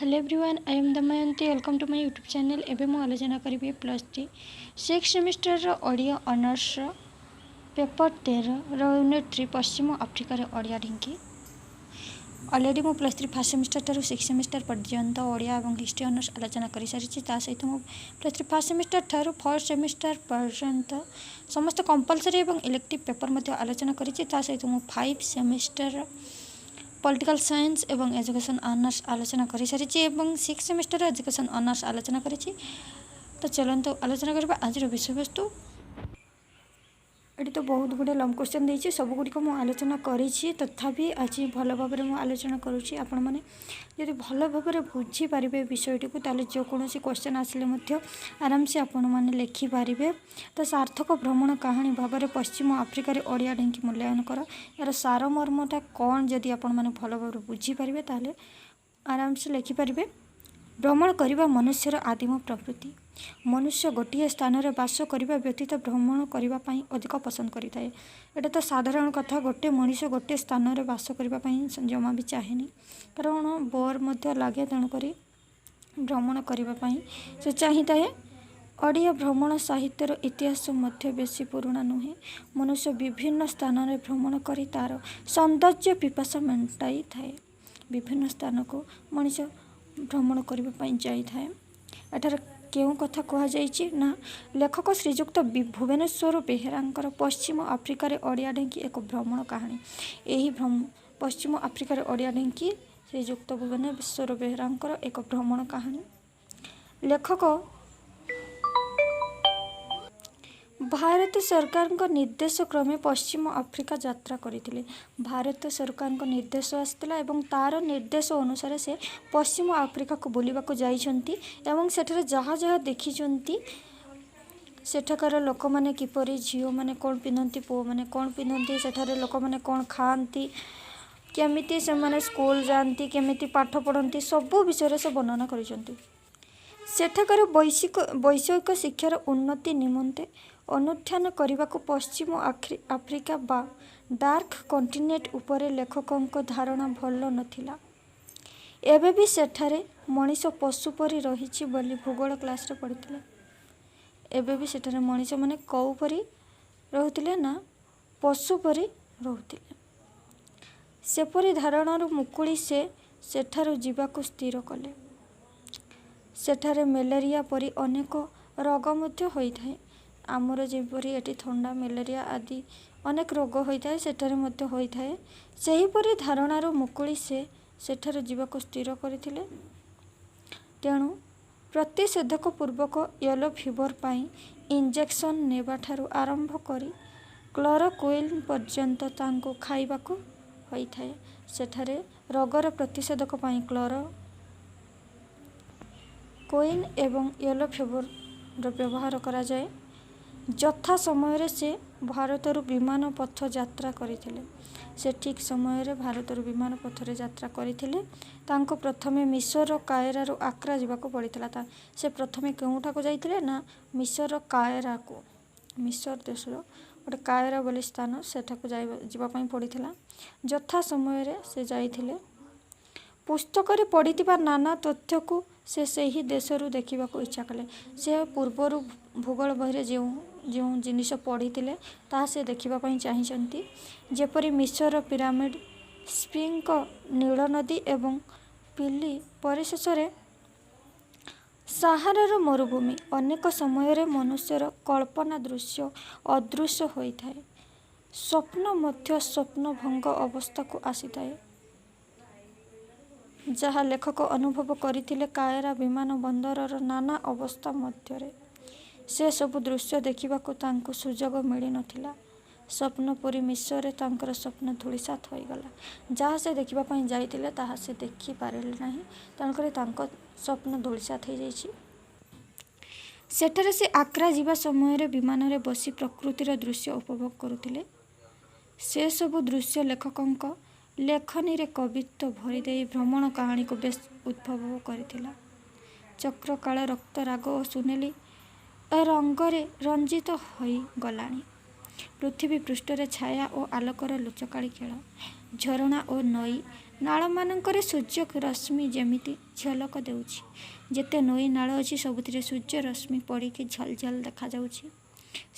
Hello everyone, I am Damayanti. Welcome to my YouTube channel. एवं मुझे आलोचना करी +3 six semester Odia honours paper 13 unit 3 पश्चिम आफ्रिकार ओडिया ढिंकी। अलरेडी मु +3 फर्स्ट सेमिस्टर ठार सिक्स सेमिस्टर पर्यंत ओडिया और हिस्ट्री ऑनर्स आलोचना कर सारी। सहित मु +3 फर्स्ट सेमिस्टर ठार फर्स्ट सेमिस्टर पर्यंत समस्त कंपलसरी और इलेक्टिव पेपर आलोचना करी। सहित मु 5 सेमिस्टर पॉलिटिकल साइंस एवं एजुकेशन ऑनर्स आलोचना कर सारी। 6 सेमिस्टर एजुकेशन ऑनर्स आलोचना करी। तो चलते आलोचना करबा आज विषय वस्तु। ये तो बहुत गुड़े लंग क्वेश्चन देती सबुगुड़िक मुझे आलोचना करी। तथापि आज भल भाव में आलोचना करुँची। आपण मैंने जब भल भाव में बुझीपारे विषयटी को ताले जो कौन क्वेश्चन आसिले आराम से आपण मैंने लिखिपारे। तो सार्थक भ्रमण कहानी भाव में पश्चिम आफ्रिकार ओडिया ढिंकी मूल्यांकन कर। यार सारमर्मटा कौन जदि आपण मैंने भल भाव में बुझीपारे ताले आराम से लिखिपारे। भ्रमण करने मनुष्यर आदिम प्रवृत्ति। मनुष्य गोटे स्थान में बास करने व्यतीत भ्रमण करने अधिक पसंद करें। यहाँ तो साधारण कथा, गोटे मनीष गोटे स्थान में बास करने जमा भी चाहे कारण बोर लगे। तेणुक भ्रमण करने से चाहिए। ओडिया भ्रमण साहित्यर इतिहास मध्य बेसी पुराना नुहे। मनुष्य विभिन्न स्थान में भ्रमण कर तार सौंदर्य पिपासा मेटाई थाए। विभिन्न स्थान को मनीष भ्रमण करने जाए। एठार क्यों कथा कहुई ना लेखक श्रीजुक्त भुवनेश्वर बेहेरांकर पश्चिम आफ्रिकार ओडिया ढिंकी एक भ्रमण कहानी। यही पश्चिम आफ्रिकार ओडिया ढिंकी श्रीजुक्त भुवनेश्वर बेहेरांकर एक भ्रमण कहानी। लेखक भारत सरकार निर्देश क्रमे पश्चिम आफ्रिका यात्रा करते। भारत सरकार निर्देश आसाला और तार निर्देश अनुसार से पश्चिम आफ्रिका को बुलवाक जाइछंती एवं सेठार जहाँ जहाँ देखी सेठाकार लोक मैंने किपरि झील मैंने कौन पिंधती पुओ मैंने कौन पिंधती सेठार लोक मैंने कौन खाती केमिति से माने स्कूल जाती केमिति पाठ पढ़ती सबू विषय से वर्णना करिसेंती। सेठाकार वैषयिक शिक्षार उन्नति निमंते अनुध्यान करने को पश्चिम आफ्रिका बा डार्क कॉन्टिनेंट उपरे लेखकों धारणा भल नथिला। एबे भी सेठारे मनीष पशु परी रही बोली भूगोल क्लास रे पढ़ी। एबे भी सेठारे मनीष माने कौ परी रहउतिले ना पशु परी रहउतिले। सेपरी धारणार मुकुली से सेठारु जीवाकु स्थिर कले। सेठारे मलेरिया परी अनेक रोग मध्य होइथाय। आमर जेपरी एटी थंडा मलेरिया आदि अनेक रोग होता है सेठारे मध्य होता है। सेहीपरि धारणार मुकुली से सेठारे जीवाक स्थिर करथिले। तेणु प्रतिषेधक पूर्वक येलो फीवर पाई इंजेक्शन नेबाठारु आरंभ करी क्लोरोक्विन पर्यंत तांको खाइबाकू होइथाय। सेठारे रोगर प्रतिषेधक पाई क्लोरोक्विन एवं येलो फीवर व्यवहार करा जाए। यथा समय से भारतर विमान पथ यात्रा करथिले। से ठीक समय भारत विमान पथर यात्रा करथिले। तांको प्रथमे मिस्र कायरारू आक्रा जावाक पड़ता। से प्रथमे केउठा को जाइथिले ना मिस्र कायरा को, मिस्र देश गोटे कायरा बोली स्थान सेठाको जावाई पड़ता। यथा समय से जाइथिले। पुस्तक पढ़िथिबा नाना तथ्य को से सही देशरू देखा इच्छा कले। से पूर्वर भूगोल बही जो जो जिनिस पढ़ी ता से देखापी चाहिए। जेपरी मिस्र पिरामिड स्फिंक्स नील नदी एवं पिली परिशेष सहारार मरुभूमि अनेक समय मनुष्यर कल्पना दृश्य अदृश्य होता है। स्वप्न मध्य स्वप्न भंग अवस्था को आसी थाए। जहाँ लेखक अनुभव करथिले कायरा विमान बंदरर नाना अवस्था मध्य से सब दृश्य देखा तांको सुजोग मिल नथिला। स्वप्नपुरी मिश्र तांकर स्वप्न धूलिसात होईगला। जहाँ से देखापी जाइतिले ताहा से देखि पारिले नाही। तेणुकर तांको स्वप्न धूलिसात हो जाइछि। सेठारे से आक्रा जीवा समय विमान रे बसी प्रकृतिर दृश्य उपभोग करुथिले। से सब दृश्य लेखकों लेखनी रे कवित्व भरीदे भ्रमण कहानी को बेस उद्भव करथिला। चक्रकाल रक्त राग और सुनेली रंगरे रंजित होई गलानी। पृथ्वी पृष्ठरे छाया और आलोकर लुचकाड़ी खेल। झरणा और नई ନାଳମାନଙ୍କରେ ସୂର୍ଯ୍ୟ ରଶ୍ମି ଯେମିତି ଝଲକ ଦେଉଛି। ଯେତେ ନଈ ନାଳ ଅଛି ସବୁଥିରେ ସୂର୍ଯ୍ୟ ରଶ୍ମି ପଡ଼ିକି ଝଲଝଲ ଦେଖାଯାଉଛି।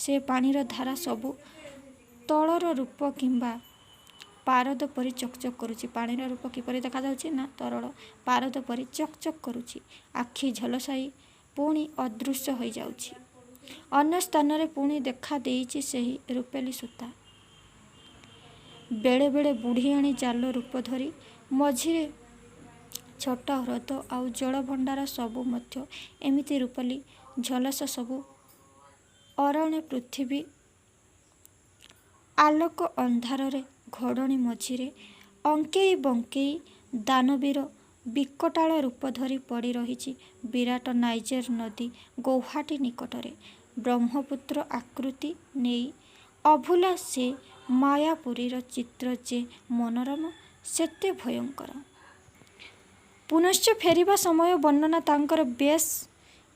ସେ ପାଣିର ଧାରା ସବୁ ତଳର ରୂପ କିମ୍ବା ପାରଦ ପରି ଚକଚକ୍ କରୁଛି। ପାଣିର ରୂପ କିପରି ଦେଖାଯାଉଛି ନା ତରଳ ପାରଦ ପରି ଚକଚକ୍ କରୁଛି। ଆଖି ଝଲସାଇ ପୁଣି ଅଦୃଶ୍ୟ ହୋଇଯାଉଛି। ଅନ୍ୟ ସ୍ଥାନରେ ପୁଣି ଦେଖା ଦେଇଛି ସେହି ରୂପେଲି ସୂତା। ବେଳେ ବେଳେ ବୁଢ଼ିଆଣୀ ଜାଲ ରୂପ ଧରି ମଝିରେ ଛୋଟ ହ୍ରଦ ଆଉ ଜଳଭଣ୍ଡାର ସବୁ ମଧ୍ୟ ଏମିତି ରୂପଲି ଝଲସ ସବୁ ଅରଣ୍ୟ ପୃଥିବୀ ଆଲୋକ ଅନ୍ଧାରରେ ଘୋଡ଼ଣୀ ମଝିରେ ଅଙ୍କେଇ ବଙ୍କେଇ ଦାନବୀର ବିକଟାଳ ରୂପ ଧରି ପଡ଼ି ରହିଛି। ବିରାଟ ନାଇଜର ନଦୀ ଗୌହାଟୀ ନିକଟରେ ବ୍ରହ୍ମପୁତ୍ର ଆକୃତି ନେଇ ଅଭୁଲା ସେ ମାୟାପୁରୀର ଚିତ୍ର ଯେ ମନୋରମ ସେତେ ଭୟଙ୍କର। ପୁନଶ୍ଚ ଫେରିବା ସମୟ ବର୍ଣ୍ଣନା ତାଙ୍କର ବେଶ୍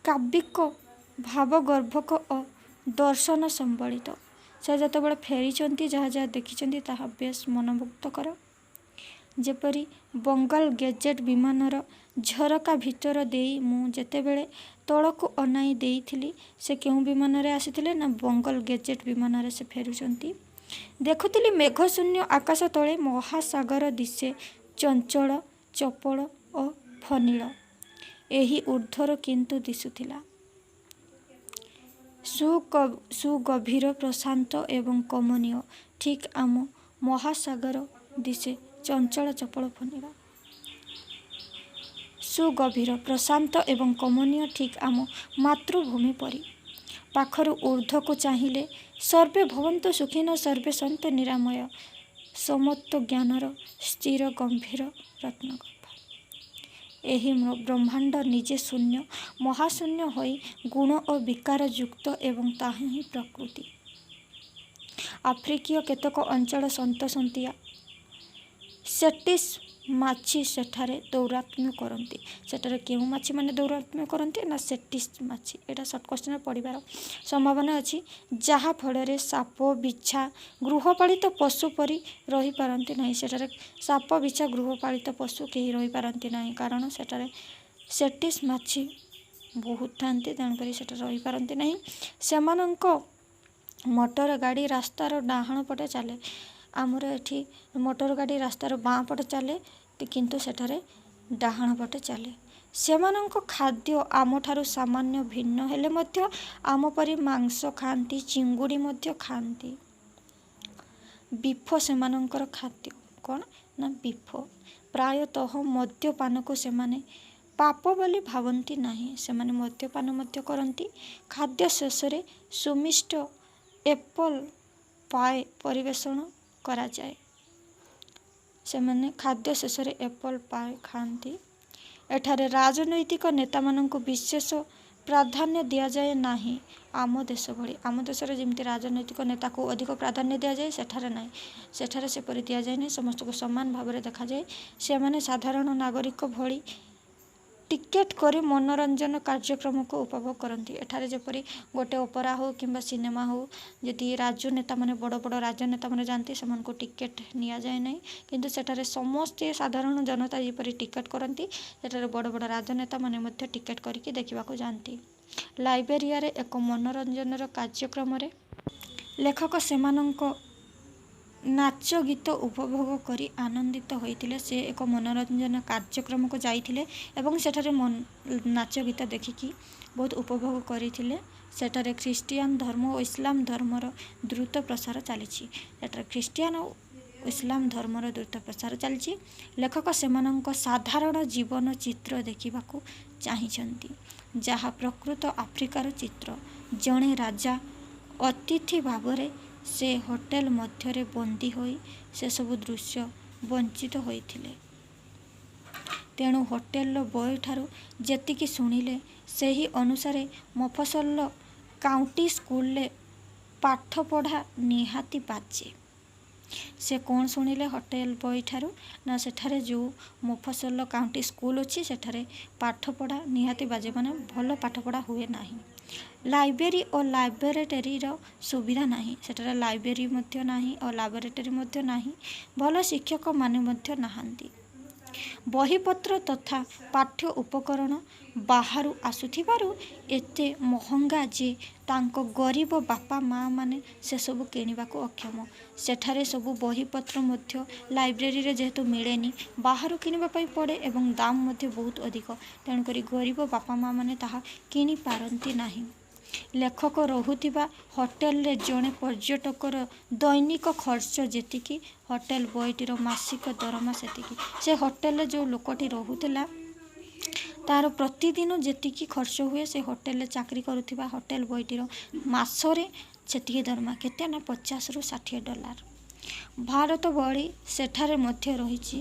କାବ୍ୟିକ ଭାବଗର୍ଭକ ଓ ଦର୍ଶନ ସମ୍ବଳିତ। ସେ ଯେତେବେଳେ ଫେରିଛନ୍ତି ଯାହା ଯାହା ଦେଖିଛନ୍ତି ତାହା ବେଶ୍ ମନମୁଗ୍ଧକର। ଯେପରି ବଙ୍ଗାଲ ଗେଜେଟ୍ ବିମାନର ଝରକା ଭିତର ଦେଇ ମୁଁ ଯେତେବେଳେ ତଳକୁ ଅନାଇ ଦେଇଥିଲି ସେ କେଉଁ ବିମାନରେ ଆସିଥିଲେ ନା ବଙ୍ଗାଲ ଗେଜେଟ୍ ବିମାନରେ ସେ ଫେରୁଛନ୍ତି। ଦେଖୁଥିଲି ମେଘଶୂନ୍ୟ ଆକାଶ ତଳେ ମହାସାଗର ଦିଶେ ଚଞ୍ଚଳ ଚପଳ ଓ ଫନୀଳ। ଏହି ଊର୍ଦ୍ଧ୍ୱର କିନ୍ତୁ ଦିଶୁଥିଲା ସୁଗଭୀର ପ୍ରଶାନ୍ତ ଏବଂ କମନୀୟ। ଠିକ୍ ଆମ ମହାସାଗର ଦିଶେ ଚଞ୍ଚଳ ଚପଳ ଫନୀଳ। ସୁଗଭୀର ପ୍ରଶାନ୍ତ ଏବଂ କମନୀୟ ଠିକ୍ ଆମ ମାତୃଭୂମି ପରି। ପାଖରୁ ଊର୍ଦ୍ଧ୍ୱକୁ ଚାହିଁଲେ ସର୍ବେ ଭବନ୍ତୁ ସୁଖିନଃ ସର୍ବେ ସନ୍ତୁ ନିରାମୟ। ସମତ୍ୱ ଜ୍ଞାନର ସ୍ଥିର ଗମ୍ଭୀର ରତ୍ନଗର୍ଭ। ଏହି ବ୍ରହ୍ମାଣ୍ଡ ନିଜେ ଶୂନ୍ୟ ମହାଶୂନ୍ୟ ହୋଇ ଗୁଣ ଓ ବିକାର ଯୁକ୍ତ ଏବଂ ତାହା ହିଁ ପ୍ରକୃତି। ଆଫ୍ରିକୀୟ କେତେକ ଅଞ୍ଚଳ ସନ୍ତସନ୍ତିଆ ସେଟିସ୍ ମାଛି ସେଠାରେ ଦୌରାତ୍ମ୍ୟ କରନ୍ତି। ସେଠାରେ କେଉଁ ମାଛିମାନେ ଦୌରାତ୍ମ୍ୟ କରନ୍ତି ନା ସେଟିସ୍ ମାଛି। ଏଇଟା ସର୍ଟ କୋଶ୍ଚିନ୍ରେ ପଡ଼ିବାର ସମ୍ଭାବନା ଅଛି। ଯାହା ଫଳରେ ସାପ ବିଛା ଗୃହପାଳିତ ପଶୁ ପରି ରହିପାରନ୍ତି ନାହିଁ। ସେଠାରେ ସାପ ବିଛା ଗୃହପାଳିତ ପଶୁ କେହି ରହିପାରନ୍ତି ନାହିଁ କାରଣ ସେଠାରେ ସେଟିସ୍ ମାଛି ବହୁତ ଥାନ୍ତି ତେଣୁକରି ସେଠାରେ ରହିପାରନ୍ତି ନାହିଁ। ସେମାନଙ୍କ ମଟର ଗାଡ଼ି ରାସ୍ତାର ଡାହାଣ ପଟେ ଚାଲେ। ଆମର ଏଠି ମଟର ଗାଡ଼ି ରାସ୍ତାର ବାଁ ପଟେ ଚାଲେ କିନ୍ତୁ ସେଠାରେ ଡାହାଣ ପଟେ ଚାଲେ। ସେମାନଙ୍କ ଖାଦ୍ୟ ଆମଠାରୁ ସାମାନ୍ୟ ଭିନ୍ନ ହେଲେ ମଧ୍ୟ ଆମ ପରି ମାଂସ ଖାଆନ୍ତି ଚିଙ୍ଗୁଡ଼ି ମଧ୍ୟ ଖାଆନ୍ତି। ବିଫ ସେମାନଙ୍କର ଖାଦ୍ୟ। କ'ଣ ନା ବିଫ। ପ୍ରାୟତଃ ମଦ୍ୟପାନକୁ ସେମାନେ ପାପ ବୋଲି ଭାବନ୍ତି ନାହିଁ। ସେମାନେ ମଦ୍ୟପାନ ମଧ୍ୟ କରନ୍ତି। ଖାଦ୍ୟ ଶେଷରେ ସୁମିଷ୍ଟ ଏପଲ୍ ପାଏ ପରିବେଷଣ କରାଯାଏ। ସେମାନେ ଖାଦ୍ୟ ଶେଷରେ ଏପଲ୍ ପାଏ ଖାଆନ୍ତି। ଏଠାରେ ରାଜନୈତିକ ନେତାମାନଙ୍କୁ ବିଶେଷ ପ୍ରାଧାନ୍ୟ ଦିଆଯାଏ ନାହିଁ ଆମ ଦେଶ ଭଳି। ଆମ ଦେଶରେ ଯେମିତି ରାଜନୈତିକ ନେତାକୁ ଅଧିକ ପ୍ରାଧାନ୍ୟ ଦିଆଯାଏ ସେଠାରେ ନାହିଁ। ସେଠାରେ ସେପରି ଦିଆଯାଏ ନାହିଁ। ସମସ୍ତଙ୍କୁ ସମାନ ଭାବରେ ଦେଖାଯାଏ। ସେମାନେ ସାଧାରଣ ନାଗରିକ ଭଳି ଟିକେଟ୍ କରି ମନୋରଞ୍ଜନ କାର୍ଯ୍ୟକ୍ରମକୁ ଉପଭୋଗ କରନ୍ତି। ଏଠାରେ ଯେପରି ଗୋଟେ ଅପେରା ହେଉ କିମ୍ବା ସିନେମା ହେଉ ଯଦି ରାଜନେତାମାନେ ବଡ଼ ବଡ଼ ରାଜନେତାମାନେ ଯାଆନ୍ତି ସେମାନଙ୍କୁ ଟିକେଟ୍ ନିଆଯାଏ ନାହିଁ। କିନ୍ତୁ ସେଠାରେ ସମସ୍ତେ ସାଧାରଣ ଜନତା ଯେପରି ଟିକେଟ୍ କରନ୍ତି ସେଠାରେ ବଡ଼ ବଡ଼ ରାଜନେତାମାନେ ମଧ୍ୟ ଟିକେଟ୍ କରିକି ଦେଖିବାକୁ ଯାଆନ୍ତି। ଲାଇବେରିଆରେ ଏକ ମନୋରଞ୍ଜନର କାର୍ଯ୍ୟକ୍ରମରେ ଲେଖକ ସେମାନଙ୍କ ନାଚ ଗୀତ ଉପଭୋଗ କରି ଆନନ୍ଦିତ ହୋଇଥିଲେ। ସେ ଏକ ମନୋରଞ୍ଜନ କାର୍ଯ୍ୟକ୍ରମକୁ ଯାଇଥିଲେ ଏବଂ ସେଠାରେ ନାଚ ଗୀତ ଦେଖିକି ବହୁତ ଉପଭୋଗ କରିଥିଲେ। ସେଠାରେ ଖ୍ରୀଷ୍ଟିଆନ ଧର୍ମ ଓ ଇସଲାମ ଧର୍ମର ଦ୍ରୁତ ପ୍ରସାର ଚାଲିଛି। ସେଠାରେ ଖ୍ରୀଷ୍ଟିଆନ ଓ ଇସଲାମ ଧର୍ମର ଦ୍ରୁତ ପ୍ରସାର ଚାଲିଛି। ଲେଖକ ସେମାନଙ୍କ ସାଧାରଣ ଜୀବନ ଚିତ୍ର ଦେଖିବାକୁ ଚାହିଁଛନ୍ତି ଯାହା ପ୍ରକୃତ ଆଫ୍ରିକାର ଚିତ୍ର। ଜଣେ ରାଜା ଅତିଥି ଭାବରେ ସେ ହୋଟେଲ ମଧ୍ୟରେ ବନ୍ଦୀ ହୋଇ ସେସବୁ ଦୃଶ୍ୟ ବଞ୍ଚିତ ହୋଇଥିଲେ। ତେଣୁ ହୋଟେଲର ବୟଠାରୁ ଯେତିକି ଶୁଣିଲେ ସେହି ଅନୁସାରେ ମଫସଲର କାଉଣ୍ଟି ସ୍କୁଲରେ ପାଠପଢ଼ା ନିହାତି ବାଜେ। ସେ କ'ଣ ଶୁଣିଲେ ହୋଟେଲ ବୟଠାରୁ ନା ସେଠାରେ ଯେଉଁ ମଫସଲର କାଉଣ୍ଟି ସ୍କୁଲ ଅଛି ସେଠାରେ ପାଠପଢ଼ା ନିହାତି ବାଜେ ମାନେ ଭଲ ପାଠପଢ଼ା ହୁଏ ନାହିଁ। ଲାଇବ୍ରେରୀ ଓ ଲାବୋରେଟୋରୀର ସୁବିଧା ନାହିଁ। ସେଠାରେ ଲାଇବ୍ରେରୀ ମଧ୍ୟ ନାହିଁ ଓ ଲାବୋରେଟୋରୀ ମଧ୍ୟ ନାହିଁ। ଭଲ ଶିକ୍ଷକମାନେ ମଧ୍ୟ ନାହାନ୍ତି। ବହିପତ୍ର ତଥା ପାଠ୍ୟ ଉପକରଣ ବାହାରୁ ଆସୁଥିବାରୁ ଏତେ ମହଙ୍ଗା ଯେ ତାଙ୍କ ଗରିବ ବାପା ମା ମାନେ ସେସବୁ କିଣିବାକୁ ଅକ୍ଷମ। ସେଠାରେ ସବୁ ବହିପତ୍ର ମଧ୍ୟ ଲାଇବ୍ରେରୀରେ ଯେହେତୁ ମିଳେନି, ବାହାରୁ କିଣିବା ପାଇଁ ପଡ଼େ ଏବଂ ଦାମ ମଧ୍ୟ ବହୁତ ଅଧିକ। ତେଣୁକରି ଗରିବ ବାପା ମା ମାନେ ତାହା କିଣିପାରନ୍ତି ନାହିଁ। ଲେଖକ ରହୁଥିବା ହୋଟେଲରେ ଜଣେ ପର୍ଯ୍ୟଟକର ଦୈନିକ ଖର୍ଚ୍ଚ ଯେତିକି, ହୋଟେଲ ବୟଟିର ମାସିକ ଦରମା ସେତିକି। ସେ ହୋଟେଲରେ ଯେଉଁ ଲୋକଟି ରହୁଥିଲା ତାର ପ୍ରତିଦିନ ଯେତିକି ଖର୍ଚ୍ଚ ହୁଏ, ସେ ହୋଟେଲରେ ଚାକିରି କରୁଥିବା ହୋଟେଲ ବୟଟିର ମାସରେ ସେତିକି ଦରମା। କେତେ ନା $50-60। ଭାରତ ଭଳି ସେଠାରେ ମଧ୍ୟ ରହିଛି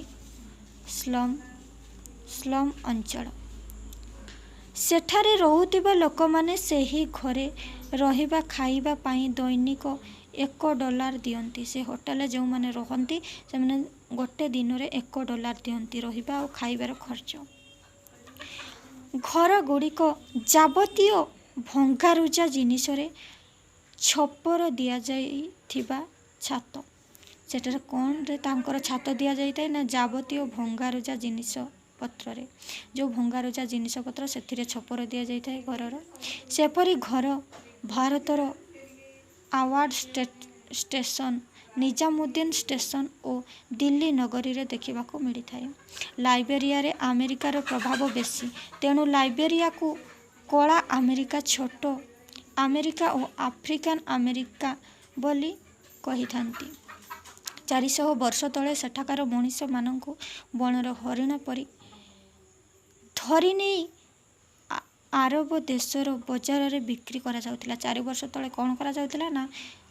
ସ୍ଲମ୍ ଅଞ୍ଚଳ। ସେଠାରେ ରହୁଥିବା ଲୋକମାନେ ସେହି ଘରେ ରହିବା ଖାଇବା ପାଇଁ ଦୈନିକ $1 ଦିଅନ୍ତି। ସେ ହୋଟେଲରେ ଯେଉଁମାନେ ରହନ୍ତି ସେମାନେ ଗୋଟେ ଦିନରେ $1 ଦିଅନ୍ତି ରହିବା ଆଉ ଖାଇବାର ଖର୍ଚ୍ଚ। ଘରଗୁଡ଼ିକ ଯାବତୀୟ ଭଙ୍ଗାରୁଜା ଜିନିଷରେ ଛପର ଦିଆଯାଇଥିବା ଛାତ। ସେଠାରେ କ'ଣରେ ତାଙ୍କର ଛାତ ଦିଆଯାଇଥାଏ ନା ଯାବତୀୟ ଭଙ୍ଗାରୁଜା ଜିନିଷ ପତ୍ରରେ, ଯେଉଁ ଭଙ୍ଗାରୁଜା ଜିନିଷପତ୍ର ସେଥିରେ ଛପର ଦିଆଯାଇଥାଏ ଘରର। ସେପରି ଘର ଭାରତର ଆୱାର୍ଡ ଷ୍ଟେସନ, ନିଜାମୁଦ୍ଦିନ ଷ୍ଟେସନ ଓ ଦିଲ୍ଲୀ ନଗରୀରେ ଦେଖିବାକୁ ମିଳିଥାଏ। ଲାଇବେରିଆରେ ଆମେରିକାର ପ୍ରଭାବ ବେଶୀ, ତେଣୁ ଲାଇବେରିଆକୁ କଳା ଆମେରିକା, ଛୋଟ ଆମେରିକା ଓ ଆଫ୍ରିକାନ ଆମେରିକା ବୋଲି କହିଥାନ୍ତି। 400 ବର୍ଷ ତଳେ ସେଠାକାର ମଣିଷମାନଙ୍କୁ ବଣର ହରିଣ ପରି ଧରି ନେଇ ଆରବ ଦେଶର ବଜାରରେ ବିକ୍ରି କରାଯାଉଥିଲା। 4 ବର୍ଷ ତଳେ କ'ଣ କରାଯାଉଥିଲା ନା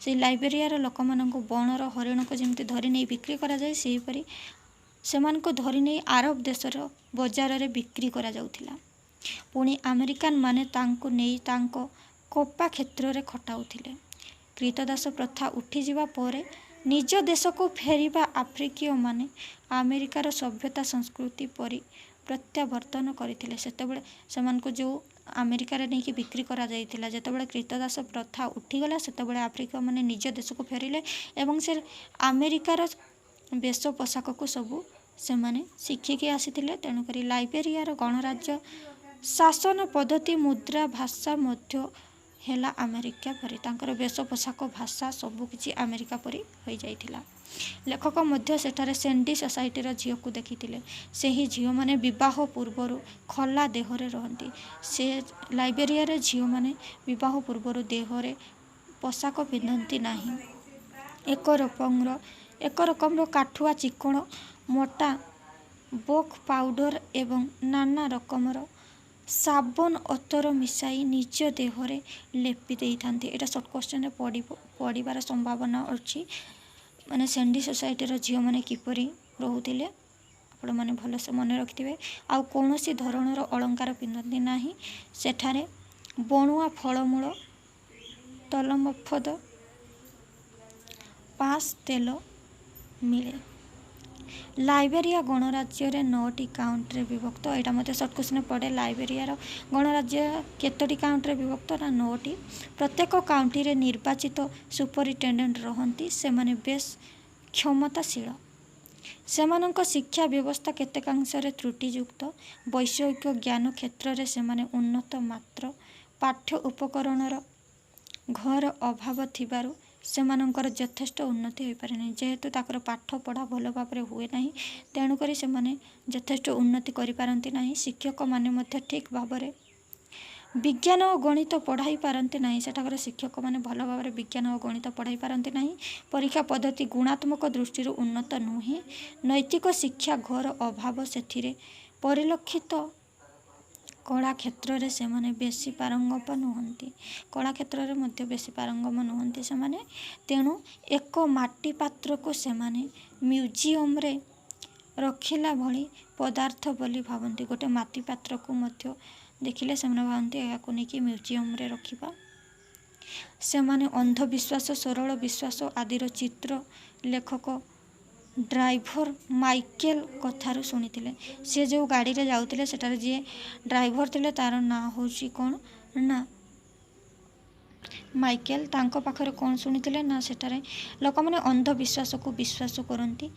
ସେଇ ଲାଇବେରିଆର ଲୋକମାନଙ୍କୁ ବଣର ହରିଣକୁ ଯେମିତି ଧରି ନେଇ ବିକ୍ରି କରାଯାଏ, ସେହିପରି ସେମାନଙ୍କୁ ଧରି ନେଇ ଆରବ ଦେଶର ବଜାରରେ ବିକ୍ରି କରାଯାଉଥିଲା। ପୁଣି ଆମେରିକାନ ମାନେ ତାଙ୍କୁ ନେଇ ତାଙ୍କ କପା କ୍ଷେତ୍ରରେ ଖଟାଉଥିଲେ। କ୍ରୀତଦାସ ପ୍ରଥା ଉଠିଯିବା ପରେ ନିଜ ଦେଶକୁ ଫେରିବା ଆଫ୍ରିକୀୟମାନେ ଆମେରିକାର ସଭ୍ୟତା ସଂସ୍କୃତି ପରି ପ୍ରତ୍ୟାବର୍ତ୍ତନ କରିଥିଲେ। ସେତେବେଳେ ସେମାନଙ୍କୁ ଯେଉଁ ଆମେରିକାରେ ନେଇକି ବିକ୍ରି କରାଯାଇଥିଲା, ଯେତେବେଳେ କ୍ରୀତଦାସ ପ୍ରଥା ଉଠିଗଲା ସେତେବେଳେ ଆଫ୍ରିକୀୟମାନେ ନିଜ ଦେଶକୁ ଫେରିଲେ ଏବଂ ସେ ଆମେରିକାର ବେଶ ପୋଷାକକୁ ସବୁ ସେମାନେ ଶିଖିକି ଆସିଥିଲେ। ତେଣୁକରି ଲାଇବେରିଆର ଗଣରାଜ୍ୟ ଶାସନ ପଦ୍ଧତି, ମୁଦ୍ରା, ଭାଷା ମଧ୍ୟ ହେଲା ଆମେରିକା ପରି। ତାଙ୍କର ବେଶ ପୋଷାକ, ଭାଷା ସବୁକିଛି ଆମେରିକା ପରି ହୋଇଯାଇଥିଲା। ଲେଖକ ମଧ୍ୟ ସେଠାରେ ସେଣ୍ଡି ସୋସାଇଟିର ଝିଅକୁ ଦେଖିଥିଲେ। ସେହି ଝିଅମାନେ ବିବାହ ପୂର୍ବରୁ ଖୋଲା ଦେହରେ ରହନ୍ତି। ସେ ଲାଇବେରିଆରେ ଝିଅମାନେ ବିବାହ ପୂର୍ବରୁ ଦେହରେ ପୋଷାକ ପିନ୍ଧନ୍ତି ନାହିଁ। ଏକ ରକମର କାଠୁଆ ଚିକ୍କଣ ମୋଟା ବୋକ୍ ପାଉଡର ଏବଂ ନାନା ରକମର ସାବୁନ ଅତର ମିଶାଇ ନିଜ ଦେହରେ ଲେପି ଦେଇଥାନ୍ତି। ଏଇଟା ସର୍ଟ କୋଶ୍ଚେନରେ ପଡ଼ିବାର ସମ୍ଭାବନା ଅଛି। ମାନେ ସେଣ୍ଡି ସୋସାଇଟିର ଝିଅମାନେ କିପରି ରହୁଥିଲେ ଆପଣମାନେ ଭଲସେ ମନେ ରଖିଥିବେ। ଆଉ କୌଣସି ଧରଣର ଅଳଙ୍କାର ପିନ୍ଧନ୍ତି ନାହିଁ। ସେଠାରେ ବଣୁଆ ଫଳମୂଳ, ତୈଳମଫଦ, ପାଁଶ ତେଲ ମିଳେ। ଲାଇବେରିଆ ଗଣରାଜ୍ୟରେ 9ଟି କାଉଣ୍ଟିରେ ବିଭକ୍ତ। ଏଇଟା ମଧ୍ୟ ସର୍ଟ କୋଶ୍ଚିନରେ ପଡ଼େ। ଲାଇବେରିଆର ଗଣରାଜ୍ୟ କେତୋଟି କାଉଣ୍ଟିରେ ବିଭକ୍ତ ନା 9ଟି। ପ୍ରତ୍ୟେକ କାଉଣ୍ଟିରେ ନିର୍ବାଚିତ ସୁପରିଟେଣ୍ଡେଣ୍ଟ ରହନ୍ତି। ସେମାନେ ବେଶ୍ କ୍ଷମତାଶୀଳ। ସେମାନଙ୍କ ଶିକ୍ଷା ବ୍ୟବସ୍ଥା କେତେକାଂଶରେ ତ୍ରୁଟିଯୁକ୍ତ। ବୈଷୟିକ ଜ୍ଞାନ କ୍ଷେତ୍ରରେ ସେମାନେ ଉନ୍ନତ, ମାତ୍ର ପାଠ୍ୟ ଉପକରଣର ଘୋର ଅଭାବ ଥିବାରୁ ସେମାନଙ୍କର ଯଥେଷ୍ଟ ଉନ୍ନତି ହୋଇପାରେନାହିଁ। ଯେହେତୁ ତାଙ୍କର ପାଠ ପଢ଼ା ଭଲ ଭାବରେ ହୁଏ ନାହିଁ, ତେଣୁକରି ସେମାନେ ଯଥେଷ୍ଟ ଉନ୍ନତି କରିପାରନ୍ତି ନାହିଁ। ଶିକ୍ଷକମାନେ ମଧ୍ୟ ଠିକ୍ ଭାବରେ ବିଜ୍ଞାନ ଓ ଗଣିତ ପଢ଼ାଇ ପାରନ୍ତି ନାହିଁ। ସେଠାକାର ଶିକ୍ଷକମାନେ ଭଲ ଭାବରେ ବିଜ୍ଞାନ ଓ ଗଣିତ ପଢ଼ାଇ ପାରନ୍ତି ନାହିଁ। ପରୀକ୍ଷା ପଦ୍ଧତି ଗୁଣାତ୍ମକ ଦୃଷ୍ଟିରୁ ଉନ୍ନତ ନୁହେଁ। ନୈତିକ ଶିକ୍ଷା ଘୋର ଅଭାବ ସେଥିରେ ପରିଲକ୍ଷିତ। କଳା କ୍ଷେତ୍ରରେ ସେମାନେ ବେଶୀ ପାରଙ୍ଗମ ନୁହନ୍ତି। କଳା କ୍ଷେତ୍ରରେ ମଧ୍ୟ ବେଶୀ ପାରଙ୍ଗମ ନୁହନ୍ତି ସେମାନେ। ତେଣୁ ଏକ ମାଟି ପାତ୍ରକୁ ସେମାନେ ମ୍ୟୁଜିୟମରେ ରଖିଲା ଭଳି ପଦାର୍ଥ ବୋଲି ଭାବନ୍ତି। ଗୋଟେ ମାଟି ପାତ୍ରକୁ ମଧ୍ୟ ଦେଖିଲେ ସେମାନେ ଭାବନ୍ତି ଏହାକୁ ନେଇକି ମ୍ୟୁଜିୟମରେ ରଖିବା। ସେମାନେ ଅନ୍ଧବିଶ୍ୱାସ, ସରଳ ବିଶ୍ୱାସ ଆଦିର ଚିତ୍ର ଲେଖକ ଡ୍ରାଇଭର ମାଇକେଲ କଥାରୁ ଶୁଣିଥିଲେ। ସେ ଯେଉଁ ଗାଡ଼ିରେ ଯାଉଥିଲେ ସେଠାରେ ଯିଏ ଡ୍ରାଇଭର ଥିଲେ ତାର ନାଁ ହେଉଛି କ'ଣ ନା ମାଇକେଲ ତାଙ୍କ ପାଖରେ କ'ଣ ଶୁଣିଥିଲେ ନା ସେଠାରେ ଲୋକମାନେ ଅନ୍ଧବିଶ୍ୱାସକୁ ବିଶ୍ୱାସ କରନ୍ତି।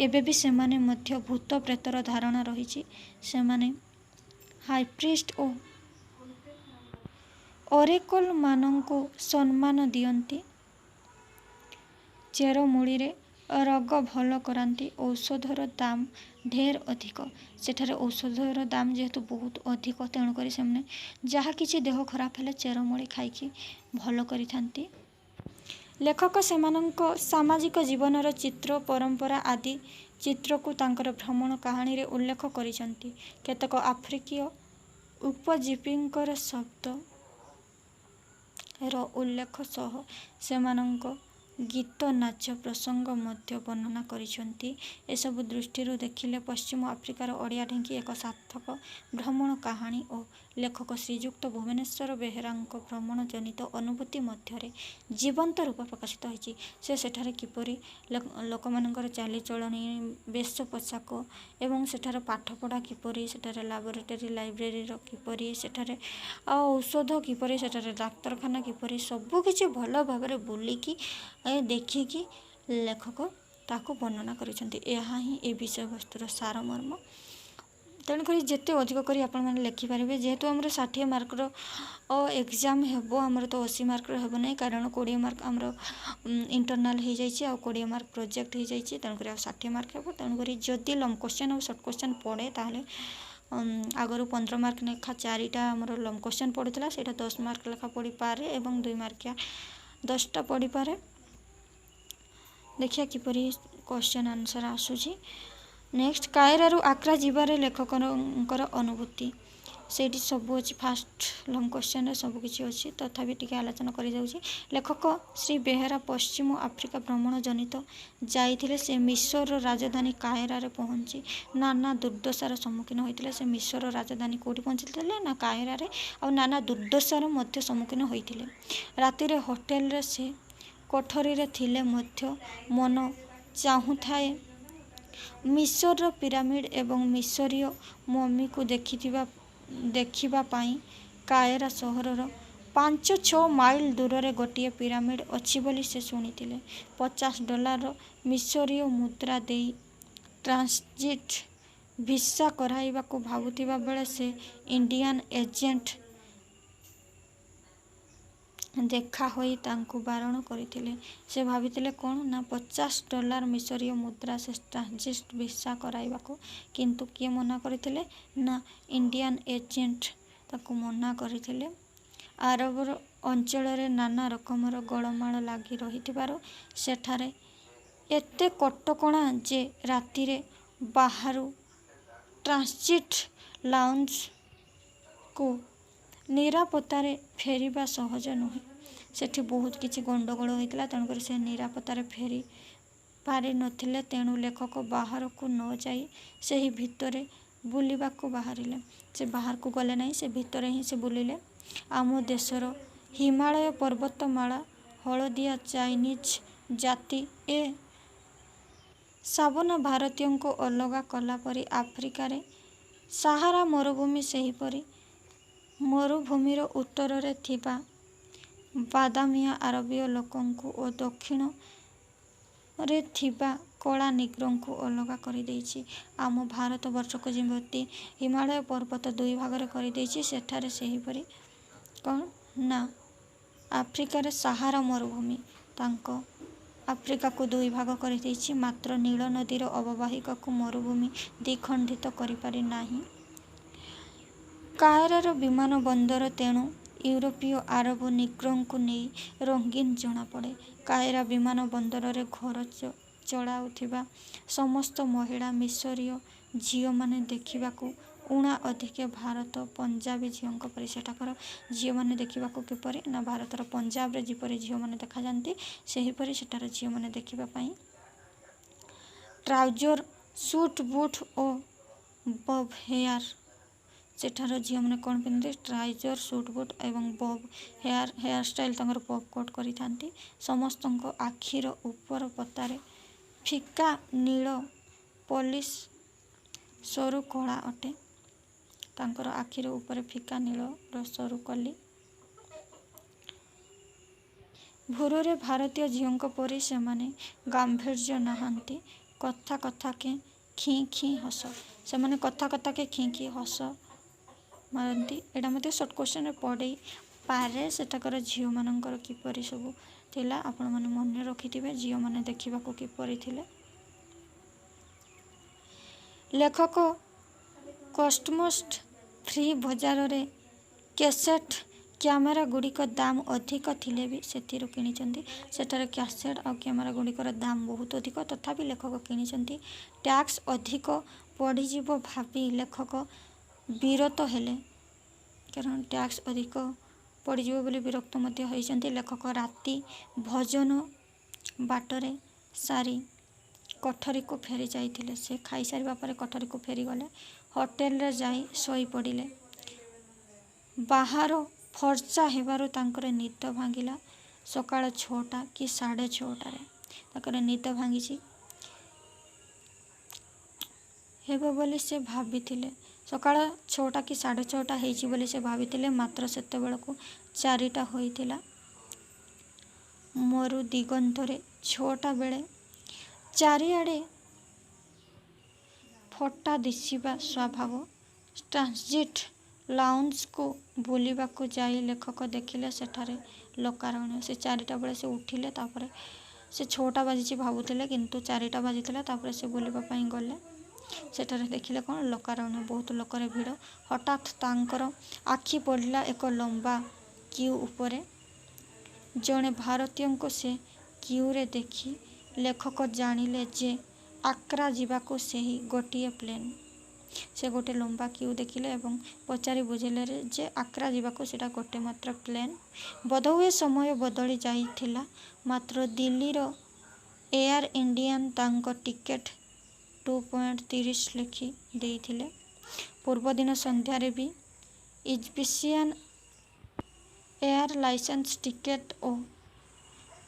ଏବେ ବି ସେମାନେ ମଧ୍ୟ ଭୂତ ପ୍ରେତର ଧାରଣା ରହିଛି। ସେମାନେ ହାଇପ୍ରିଷ୍ଟ ଓ ଅରେକଲମାନଙ୍କୁ ସମ୍ମାନ ଦିଅନ୍ତି, ଚେରମୂଳିରେ ରୋଗ ଭଲ କରାନ୍ତି। ଔଷଧର ଦାମ ଢେର ଅଧିକ। ସେଠାରେ ଔଷଧର ଦାମ ଯେହେତୁ ବହୁତ ଅଧିକ, ତେଣୁକରି ସେମାନେ ଯାହା କିଛି ଦେହ ଖରାପ ହେଲେ ଚେରମୂଳି ଖାଇକି ଭଲ କରିଥାନ୍ତି। ଲେଖକ ସେମାନଙ୍କ ସାମାଜିକ ଜୀବନର ଚିତ୍ର, ପରମ୍ପରା ଆଦି ଚିତ୍ରକୁ ତାଙ୍କର ଭ୍ରମଣ କାହାଣୀରେ ଉଲ୍ଲେଖ କରିଛନ୍ତି। କେତେକ ଆଫ୍ରିକୀୟ ଉପଜୀବୀଙ୍କର ଶବ୍ଦର ଉଲ୍ଲେଖ ସହ ସେମାନଙ୍କ ଗୀତ, ନାଚ ପ୍ରସଙ୍ଗ ମଧ୍ୟ ବର୍ଣ୍ଣନା କରିଛନ୍ତି। ଏସବୁ ଦୃଷ୍ଟିରୁ ଦେଖିଲେ ପଶ୍ଚିମ ଆଫ୍ରିକାର ଓଡ଼ିଆ ଢିଙ୍କି ଏକ ସାର୍ଥକ ଭ୍ରମଣ କାହାଣୀ ଓ ଲେଖକ ଶ୍ରୀଯୁକ୍ତ ଭୁବନେଶ୍ୱର ବେହେରାଙ୍କ ଭ୍ରମଣ ଜନିତ ଅନୁଭୂତି ମଧ୍ୟରେ ଜୀବନ୍ତ ରୂପ ପ୍ରକାଶିତ ହୋଇଛି। ସେ ସେଠାରେ କିପରି ଲୋକମାନଙ୍କର ଚାଲିଚଳଣି, ବେଶ ପୋଷାକ ଏବଂ ସେଠାର ପାଠପଢ଼ା କିପରି, ସେଠାରେ ଲାବୋରେଟୋରୀ, ଲାଇବ୍ରେରୀର କିପରି, ସେଠାରେ ଔଷଧ କିପରି, ସେଠାରେ ଡାକ୍ତରଖାନା କିପରି, ସବୁକିଛି ଭଲ ଭାବରେ ବୁଲିକି ଦେଖିକି ଲେଖକ ତାକୁ ବର୍ଣ୍ଣନା କରିଛନ୍ତି। ଏହା ହିଁ ଏ ବିଷୟବସ୍ତୁର ସାରମର୍ମ। ତେଣୁକରି ଯେତେ ଅଧିକ କରି ଆପଣମାନେ ଲେଖିପାରିବେ। ଯେହେତୁ ଆମର 60 ମାର୍କର ଏକ୍ଜାମ୍ ହେବ, ଆମର ତ 80 ମାର୍କର ହେବ ନାହିଁ, କାରଣ 20 ମାର୍କ ଆମର ଇଣ୍ଟରନାଲ୍ ହେଇଯାଇଛି ଆଉ 20 ମାର୍କ ପ୍ରୋଜେକ୍ଟ ହେଇଯାଇଛି। ତେଣୁକରି ଆଉ 60 ମାର୍କ ହେବ। ତେଣୁକରି ଯଦି ଲଙ୍ଗ କ୍ୱେଶ୍ଚନ୍ ଆଉ ସର୍ଟ କ୍ୱେଶ୍ଚନ୍ ପଡ଼େ ତାହେଲେ ଆଗରୁ 15 ମାର୍କ ଲେଖା 4ଟା ଆମର ଲଙ୍ଗ କ୍ୱେଶ୍ଚନ୍ ପଡ଼ିଥିଲା, ସେଇଟା 10 ମାର୍କ ଲେଖା ପଡ଼ିପାରେ ଏବଂ 2 ମାର୍କିଆ 10ଟା ପଡ଼ିପାରେ। ଦେଖିବା କିପରି କ୍ୱେଶ୍ଚନ୍ ଆନ୍ସର୍ ଆସୁଛି। ନେକ୍ସଟ, କାଏରାରୁ ଆକ୍ରା ଯିବାରେ ଲେଖକଙ୍କର ଅନୁଭୂତି। ସେଇଠି ସବୁ ଅଛି, ଫାଷ୍ଟ ଲଙ୍ଗ କ୍ୱେଶ୍ଚନ୍ରେ ସବୁକିଛି ଅଛି, ତଥାପି ଟିକେ ଆଲୋଚନା କରିଯାଉଛି। ଲେଖକ ଶ୍ରୀ ବେହେରା ପଶ୍ଚିମ ଆଫ୍ରିକା ଭ୍ରମଣ ଜନିତ ଯାଇଥିଲେ। ସେ ମିଶରର ରାଜଧାନୀ କାଏରାରେ ପହଞ୍ଚି ନାନା ଦୁର୍ଦ୍ଦଶାର ସମ୍ମୁଖୀନ ହୋଇଥିଲେ। ସେ ମିଶରର ରାଜଧାନୀ କେଉଁଠି ପହଞ୍ଚିଥିଲେ ନା କାଏରାରେ, ଆଉ ନାନା ଦୁର୍ଦ୍ଦଶାର ମଧ୍ୟ ସମ୍ମୁଖୀନ ହୋଇଥିଲେ। ରାତିରେ ହୋଟେଲରେ ସେ କୋଠରୀରେ ଥିଲେ ମଧ୍ୟ ମନ ଚାହୁଁଥାଏ ମିଶରର ପିରାମିଡ୍ ଏବଂ ମିଶରୀୟ ମମିକୁ ଦେଖିବା ପାଇଁ। କାଏରା ସହରର 5-6 ମାଇଲ ଦୂରରେ ଗୋଟିଏ ପିରାମିଡ୍ ଅଛି ବୋଲି ସେ ଶୁଣିଥିଲେ। $50 ମିଶରୀୟ ମୁଦ୍ରା ଦେଇ ଟ୍ରାନଜିଟ୍ ଭିସା କରାଇବାକୁ ଭାବୁଥିବା ବେଳେ ସେ ଇଣ୍ଡିଆନ୍ ଏଜେଣ୍ଟ ଦେଖା ହୋଇ ତାଙ୍କୁ ବାରଣ କରିଥିଲେ। ସେ ଭାବିଥିଲେ କ'ଣ ନା $50 ମିଶରୀୟ ମୁଦ୍ରା ସେ ଟ୍ରାନଜିଟ୍ ଭିସା କରାଇବାକୁ, କିନ୍ତୁ କିଏ ମନା କରିଥିଲେ ନା ଇଣ୍ଡିଆନ୍ ଏଜେଣ୍ଟ ତାକୁ ମନା କରିଥିଲେ। ଆରବ ଅଞ୍ଚଳରେ ନାନା ରକମର ଗୋଳମାଳ ଲାଗି ରହିଥିବାରୁ ସେଠାରେ ଏତେ କଟକଣା ଯେ ରାତିରେ ବାହାରୁ ଟ୍ରାନଜିଟ୍ ଲାଉଞ୍ଜକୁ ନିରାପତ୍ତାରେ ଫେରିବା ସହଜ ନୁହେଁ। ସେଠି ବହୁତ କିଛି ଗଣ୍ଡଗୋଳ ହୋଇଥିଲା, ତେଣୁକରି ସେ ନିରାପତ୍ତାରେ ଫେରି ପାରିନଥିଲେ। ତେଣୁ ଲେଖକ ବାହାରକୁ ନ ଯାଇ ସେହି ଭିତରେ ବୁଲିବାକୁ ବାହାରିଲେ। ସେ ବାହାରକୁ ଗଲେ ନାହିଁ, ସେ ଭିତରେ ହିଁ ସେ ବୁଲିଲେ। ଆମ ଦେଶର ହିମାଳୟ ପର୍ବତମାଳା, ହଳଦିଆ ଚାଇନିଜ୍ ଜାତି ଏ ସାବନା ଭାରତୀୟଙ୍କୁ ଅଲଗା କଲାପରି ଆଫ୍ରିକାରେ ସାହାରା ମରୁଭୂମି ସେହିପରି। ମରୁଭୂମିର ଉତ୍ତରରେ ଥିବା ବାଦାମିଆ ଆରବୀୟ ଲୋକଙ୍କୁ ଓ ଦକ୍ଷିଣରେ ଥିବା କଳା ନିଗ୍ରୋଙ୍କୁ ଅଲଗା କରିଦେଇଛି। ଆମ ଭାରତବର୍ଷକୁ ଯେମିତି ହିମାଳୟ ପର୍ବତ 2 ଭାଗରେ କରିଦେଇଛି, ସେଠାରେ ସେହିପରି କ'ଣ ନା ଆଫ୍ରିକାରେ ସାହାରା ମରୁଭୂମି ତାଙ୍କ ଆଫ୍ରିକାକୁ 2 ଭାଗ କରିଦେଇଛି। ମାତ୍ର ନୀଳ ନଦୀର ଅବବାହିକାକୁ ମରୁଭୂମି ଦ୍ୱିଖଣ୍ଡିତ କରିପାରି ନାହିଁ। କାଏରାର ବିମାନ ବନ୍ଦର ତେଣୁ ୟୁରୋପୀୟ ଆରବ ନିଗ୍ରୋଙ୍କୁ ନେଇ ରଙ୍ଗୀନ ଜଣାପଡ଼େ। କାଏରା ବିମାନ ବନ୍ଦରରେ ଘର ଚଳାଉଥିବା ସମସ୍ତ ମହିଳା ମିଶରୀୟ ଝିଅମାନେ ଦେଖିବାକୁ ଊଣା ଅଧିକେ ଭାରତ ପଞ୍ଜାବୀ ଝିଅଙ୍କ ପରି। ସେଠାକାର ଝିଅମାନେ ଦେଖିବାକୁ କିପରି ନା ଭାରତର ପଞ୍ଜାବରେ ଯେପରି ଝିଅମାନେ ଦେଖାଯାନ୍ତି, ସେହିପରି ସେଠାର ଝିଅମାନେ ଦେଖିବା ପାଇଁ। ଟ୍ରାଉଜର, ସୁଟ୍ ବୁଟ୍ ଓ ବବ୍ ହେୟାର। ସେଠାର ଝିଅମାନେ କ'ଣ ପିନ୍ଧନ୍ତି? ଟ୍ରାଉଜର, ସୁଟ୍ ବୁଟ୍ ଏବଂ ବବ୍ ହେୟାର ଷ୍ଟାଇଲ ତାଙ୍କର ବବ୍ କଟ୍ କରିଥାନ୍ତି। ସମସ୍ତଙ୍କ ଆଖିର ଉପର ପତାରେ ଫିକା ନୀଳ ପଲିସ ସରୁ କଳା ଅଟେ। ତାଙ୍କର ଆଖିର ଉପରେ ଫିକା ନୀଳର ସରୁ କଲି। ଭୋରରେ ଭାରତୀୟ ଝିଅଙ୍କ ପରି ସେମାନେ ଗାମ୍ଭୀର୍ଯ୍ୟ ନାହାନ୍ତି। କଥା କଥାକେ ଖିଁ ଖିଁ ହସ। ସେମାନେ କଥା କଥାକେ ଖିଁ ଖିଁ ହସ ମାରନ୍ତି। ଏଇଟା ମଧ୍ୟ ସର୍ଟ କ୍ୱେଶ୍ଚନରେ ପଡ଼େଇ ପାରେ। ସେଠାକାର ଝିଅମାନଙ୍କର କିପରି ସବୁ ଥିଲା ଆପଣମାନେ ମନେ ରଖିଥିବେ। ଝିଅମାନେ ଦେଖିବାକୁ କିପରି ଥିଲେ। ଲେଖକ କଷ୍ଟମଷ୍ଟ ଫ୍ରି ବଜାରରେ କ୍ୟାସେଟ୍ କ୍ୟାମେରା ଗୁଡ଼ିକ ଦାମ ଅଧିକ ଥିଲେ ବି ସେଥିରୁ କିଣିଛନ୍ତି। ସେଠାରେ କ୍ୟାସେଟ୍ ଆଉ କ୍ୟାମେରା ଗୁଡ଼ିକର ଦାମ ବହୁତ ଅଧିକ, ତଥାପି ଲେଖକ କିଣିଛନ୍ତି। ଟ୍ୟାକ୍ସ ଅଧିକ ପଡ଼ିଯିବ ଭାବି ଲେଖକ ବିରତ ହେଲେ, କାରଣ ଟ୍ୟାକ୍ସ ଅଧିକ ପଡ଼ିଯିବ ବୋଲି ବିରକ୍ତ ମଧ୍ୟ ହୋଇଛନ୍ତି। ଲେଖକ ରାତି ଭୋଜନ ବାଟରେ ସାରି କୋଠରୀକୁ ଫେରି ଯାଇଥିଲେ। ସେ ଖାଇସାରିବା ପରେ କୋଠରୀକୁ ଫେରିଗଲେ। ହୋଟେଲରେ ଯାଇ ଶୋଇପଡ଼ିଲେ। ବାହାର ଫର୍ଚ୍ଚା ହେବାରୁ ତାଙ୍କର ନିଦ ଭାଙ୍ଗିଲା ସକାଳ 6ଟା କି 6:30ରେ। ତାଙ୍କର ନିଦ ଭାଙ୍ଗିଛି ହେବ ବୋଲି ସେ ଭାବିଥିଲେ। ସକାଳ 6ଟା କି 6:30 ହେଇଛି ବୋଲି ସେ ଭାବିଥିଲେ, ମାତ୍ର ସେତେବେଳକୁ 4ଟା ହୋଇଥିଲା। ମରୁ ଦିଗନ୍ତରେ 6ଟା ବେଳେ ଚାରିଆଡ଼େ ଫଟା ଦିଶିବା ସ୍ୱାଭାବ। ଟ୍ରାନଜିଟ୍ ଲାଉଞ୍ଜକୁ ବୁଲିବାକୁ ଯାଇ ଲେଖକ ଦେଖିଲେ ସେଠାରେ ଲୋକାରଣ୍ୟ। ସେ 4ଟା ବେଳେ ସେ ଉଠିଲେ, ତାପରେ ସେ 6ଟା ବାଜିଛି ଭାବୁଥିଲେ, କିନ୍ତୁ 4ଟା ବାଜିଥିଲା। ତାପରେ ସେ ବୁଲିବା ପାଇଁ ଗଲେ। ସେଠାରେ ଦେଖିଲେ କ'ଣ, ଲୋକାରଣ୍ୟ, ବହୁତ ଲୋକରେ ଭିଡ଼। ହଠାତ୍ ତାଙ୍କର ଆଖି ପଡ଼ିଲା ଏକ ଲମ୍ବା କ୍ୟୁ ଉପରେ। ଜଣେ ଭାରତୀୟଙ୍କୁ ସେ କ୍ୟୁରେ ଦେଖି ଲେଖକ ଜାଣିଲେ ଯେ ଆଗ୍ରା ଯିବାକୁ ସେହି ଗୋଟିଏ ପ୍ଲେନ୍। ସେ ଗୋଟେ ଲମ୍ବା କ୍ୟୁ ଦେଖିଲେ ଏବଂ ପଚାରି ବୁଝିଲେ ଯେ ଆଗ୍ରା ଯିବାକୁ ସେଇଟା ଗୋଟେ ମାତ୍ର ପ୍ଲେନ୍। ବୋଧହୁଏ ସମୟ ବଦଳି ଯାଇଥିଲା, ମାତ୍ର ଦିଲ୍ଲୀର ଏୟାର ଇଣ୍ଡିଆନ୍ ତାଙ୍କ ଟିକେଟ୍ 2.30 ଲେଖି ଦେଇଥିଲେ। ପୂର୍ବଦିନ ସନ୍ଧ୍ୟାରେ ବି ଇଜିପ୍ସିଆନ୍ ଏୟାର ଲାଇନ୍ସ ଟିକେଟ୍ ଓ